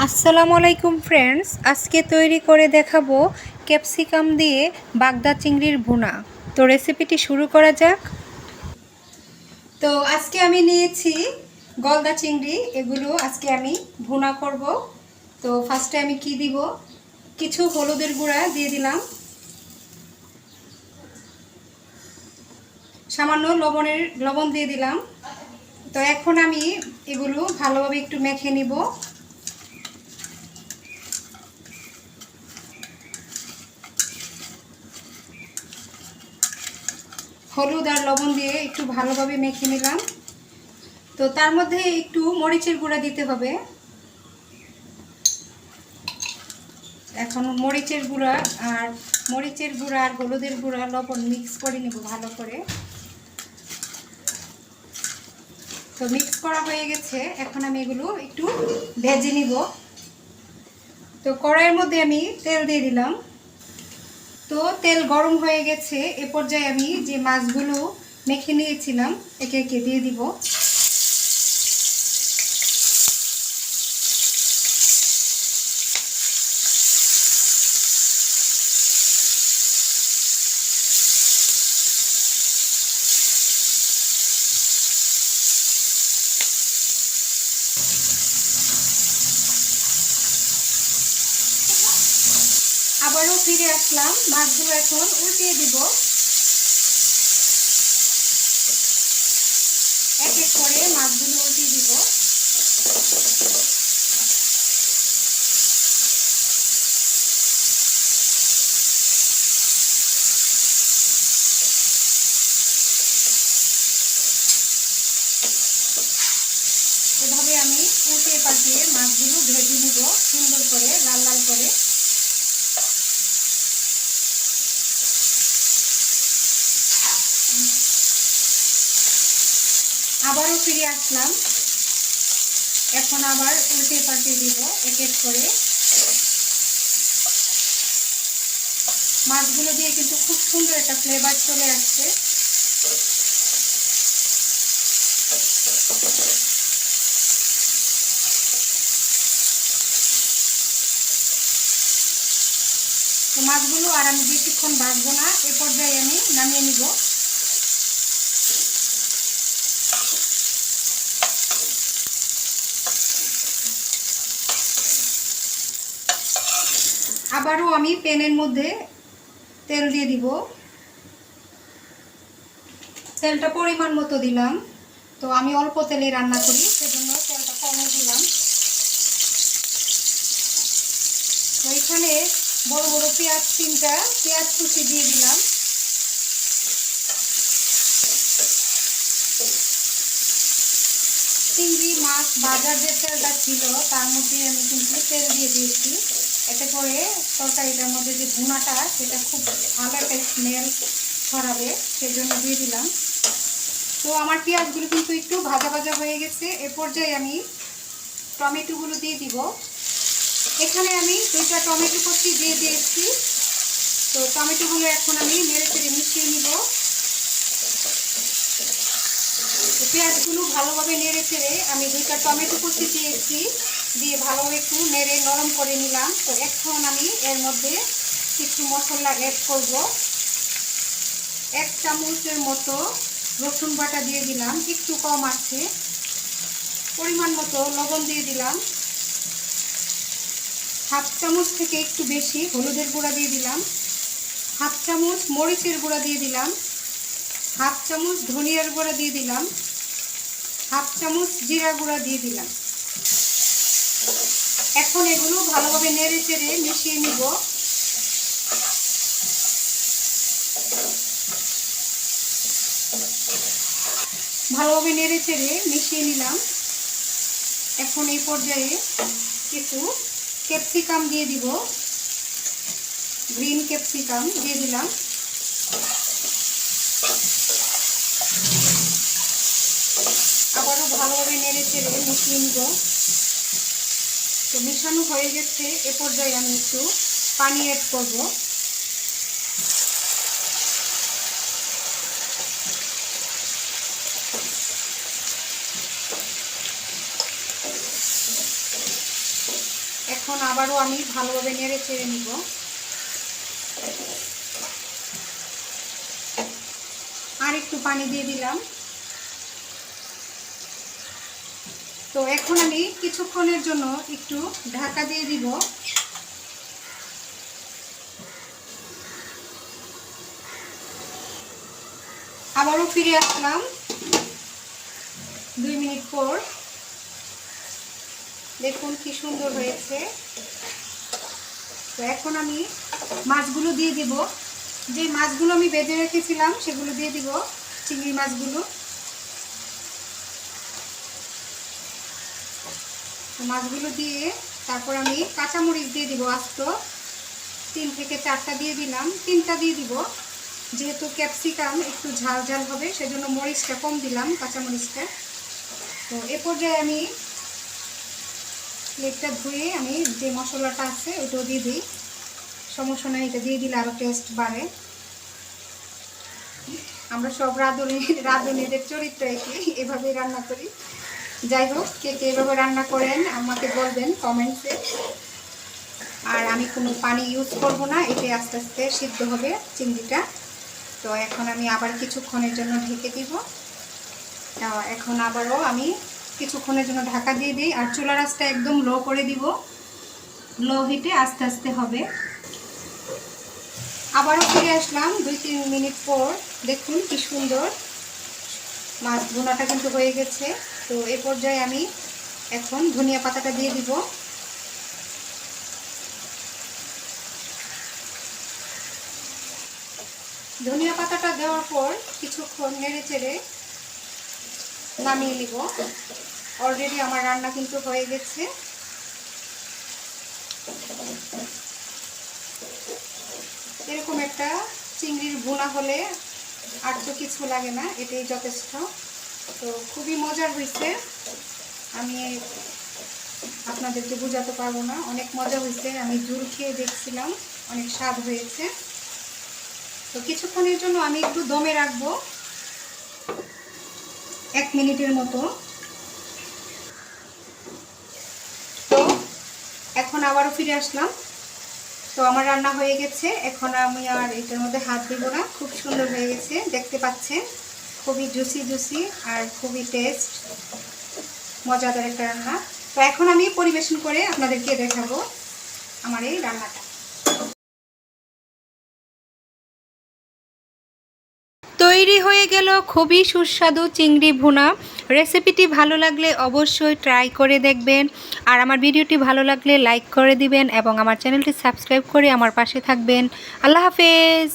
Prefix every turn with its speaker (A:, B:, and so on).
A: আসসালামু আলাইকুম ফ্রেন্ডস, আজকে তৈরি করে দেখাবো ক্যাপসিকাম দিয়ে বাগদা চিংড়ির ভুনা। তো রেসিপিটি শুরু করা যাক। তো আজকে আমি নিয়েছি গলদা চিংড়ি, এগুলো আজকে আমি ভুনা করব। তো ফার্স্টে আমি কি দিব, কিছু হলুদের গুঁড়া দিয়ে দিলাম, সামান্য লবণ দিয়ে দিলাম। তো এখন আমি এগুলো ভালোভাবে একটু মেখে নিব। হলুদ আর লবণ দিয়ে একটু ভালোভাবে মেখে নিলাম। তো তার মধ্যে একটু মরিচের গুঁড়া দিতে হবে। এখন মরিচের গুঁড়া আর হলুদের গুঁড়া লবণ মিক্স করে নেব ভালো করে। তো মিক্স করা হয়ে গেছে, এখন আমি এগুলো একটু ভেজে নিব। তো কড়াইয়ের মধ্যে আমি তেল দিয়ে দিলাম। তো তেল গরম হয়ে গেছে, এ পর্যায়ে আমি যে মাছগুলো মেখে নিয়েছিলাম একে একে দিয়ে দিব। আবারও ফিরে আসলাম, মাছগুলো এখন উল্টিয়ে দিব। এক এক করে মাছগুলো উল্টিয়ে দিব। এভাবে আমি উল্টে পাল্টিয়ে মাছগুলো ভেজে নিব সুন্দর করে, লাল লাল করে। আবারও ফিরে আসলাম, এখন আবার উল্টে পাল্টে দিব এক এক করে। মাছগুলো দিয়ে কিন্তু খুব সুন্দর একটা ফ্লেভার চলে আসছে। তো মাছগুলো আর আমি বেশিক্ষণ ভাজবো না, এ পর্যায়ে আমি নামিয়ে নিব। আবারও আমি প্যানের মধ্যে তেল দিয়ে দিব। তেলটা পরিমাণ মতো দিলাম। তো আমি অল্প তেলে রান্না করি, সেজন্য তেলটা কমে দিলাম। তো এখানে বড় বড় পেঁয়াজ, 3টা পেঁয়াজ কুচি দিয়ে দিলাম। চিংড়ি মাছ ভাজার যে তেলটা ছিল তার মধ্যে আমি কিন্তু তেল দিয়ে দিয়েছি, এতে করে তরকারিটার মধ্যে যে ভুনাটা সেটা খুব ভালো একটা স্মেল ছড়াবে, সেই জন্য দিয়ে দিলাম। তো আমার পেঁয়াজগুলো কিন্তু একটু ভাজা ভাজা হয়ে গেছে, এ পর্যায়ে আমি টমেটোগুলো দিয়ে দিব। এখানে আমি 2টা টমেটো কুচি দিয়ে দিয়েছি। তো টমেটোগুলো এখন আমি নেড়ে চেড়ে মিশিয়ে নিব। পেঁয়াজগুলো ভালোভাবে নেড়ে চেড়ে আমি 2টা টমেটো কুচি দিয়েছি, দিয়ে ভালোভাবে একটু নেড়ে নরম করে নিলাম। তো এখন আমি এর মধ্যে কিছু মশলা অ্যাড করব। 1 চামচের মতো রসুন বাটা দিয়ে দিলাম, একটু কম আছে। পরিমাণ মতো লবণ দিয়ে দিলাম। 1/2 চামচ থেকে একটু বেশি হলুদের গুঁড়া দিয়ে দিলাম। 1/2 চামচ মরিচের গুঁড়া দিয়ে দিলাম। 1/2 চামচ ধনিয়ার গুঁড়া দিয়ে দিলাম। 1/2 চামচ জিরা গুঁড়া দিয়ে দিলাম। এখন এগুলো ভালোভাবে নেড়ে চেড়ে মিশিয়ে নিব। ভালোভাবে নেড়ে চেড়ে মিশিয়ে নিলাম। এখন এই পর্যায়ে কিছু ক্যাপসিকাম দিয়ে দিব, গ্রিন ক্যাপসিকাম দিয়ে দিলাম। আবারও ভালোভাবে নেড়ে চেড়ে মিশিয়ে নিব। তো মেশানো হয়ে গেছে, এ পর্যায়ে আমি একটু পানি অ্যাড করব। এখন আবারও আমি ভালোভাবে নেড়ে চেড়ে নিব। আর একটু পানি দিয়ে দিলাম। তো এখন আমি কিছুক্ষণের জন্য একটু ঢাকা দিয়ে দিব। আবারও ফিরে আসলাম 2 মিনিট পর। দেখুন কি সুন্দর হয়েছে। তো এখন আমি মাছগুলো দিয়ে দিব। যে মাছগুলো আমি বেজে রেখেছিলাম সেগুলো দিয়ে দিব, চিংড়ি মাছগুলো। মাছগুলো দিয়ে তারপর আমি কাঁচামরিচ দিয়ে দিব। আস্ত 3 থেকে 4টা দিয়ে দিলাম, 3টা দিয়ে দিব, যেহেতু ক্যাপসিকাম একটু ঝাল ঝাল হবে সেজন্য মরিচটা কম দিলাম, কাঁচামরিচটা। তো এ পর্যায়ে আমি প্লেটটা ধুয়ে আমি যে মশলাটা আছে ওইটাও দিয়ে দিই। সমস্যা নেই, এটা দিয়ে দিলে আরও টেস্ট বাড়ে। আমরা সব রাঁধুনিদের চরিত্র এভাবেই রান্না করি। যাই হোক, কে কে এভাবে রান্না করেন আমাকে বলবেন কমেন্টসে। আর আমি কোনো পানি ইউজ করব না, এতে আস্তে আস্তে সিদ্ধ হবে চিংড়িটা। তো এখন আমি আবার কিছুক্ষণের জন্য ঢেকে দিব। এখন আবারও আমি কিছুক্ষণের জন্য ঢাকা দিয়ে দিই। আর চুলার আঁচটা একদম লো করে দিব, লো হিটে আস্তে আস্তে হবে। আবারও ফিরে আসলাম 2-3 মিনিট পর। দেখুন কি সুন্দর মাছ ভুনাটা কিন্তু হয়ে গেছে। তো এই পর্যায়ে আমি এখন ধনিয়া পাতাটা দিয়ে দিব। ধনিয়া পাতাটা দেওয়ার পর কিছুক্ষণ নেড়ে চেড়ে নামিয়ে নিব। অলরেডি আমার রান্না কিন্তু হয়ে গেছে। এরকম একটা চিংড়ির ভুনা হলে আর তো কিছু লাগে না, এটাই যথেষ্ট। তো খুবই মজার হয়েছে, আমি আপনাদেরকে বোঝাতে পারবো না, অনেক মজা হয়েছে। আমি ঝুল খেয়ে দেখছিলাম, অনেক স্বাদ হয়েছে। তো কিছুক্ষণের জন্য আমি একটু দমে রাখবো, 1 মিনিটের মতো। তো এখন আবারও ফিরে আসলাম। তো আমার রান্না হয়ে গেছে। এখন আমি আর এটার মধ্যে হাত দিব না, খুব সুন্দর হয়ে গেছে, দেখতে পাচ্ছেন। খুবই জুসি জুসি আর খুবই টেস্ট, মজাদার একটা রান্না। তো এখন আমি পরিবেশন করে আপনাদেরকে দেখাবো আমার এই রান্নাটা। তৈরি হয়ে গেল খুবই সুস্বাদু চিংড়ি ভুনা। রেসিপিটি ভালো লাগলে অবশ্যই ট্রাই করে দেখবেন। আর আমার ভিডিওটি ভালো লাগলে লাইক করে দিবেন এবং আমার চ্যানেলটি সাবস্ক্রাইব করে আমার পাশে থাকবেন। আল্লাহ হাফেজ।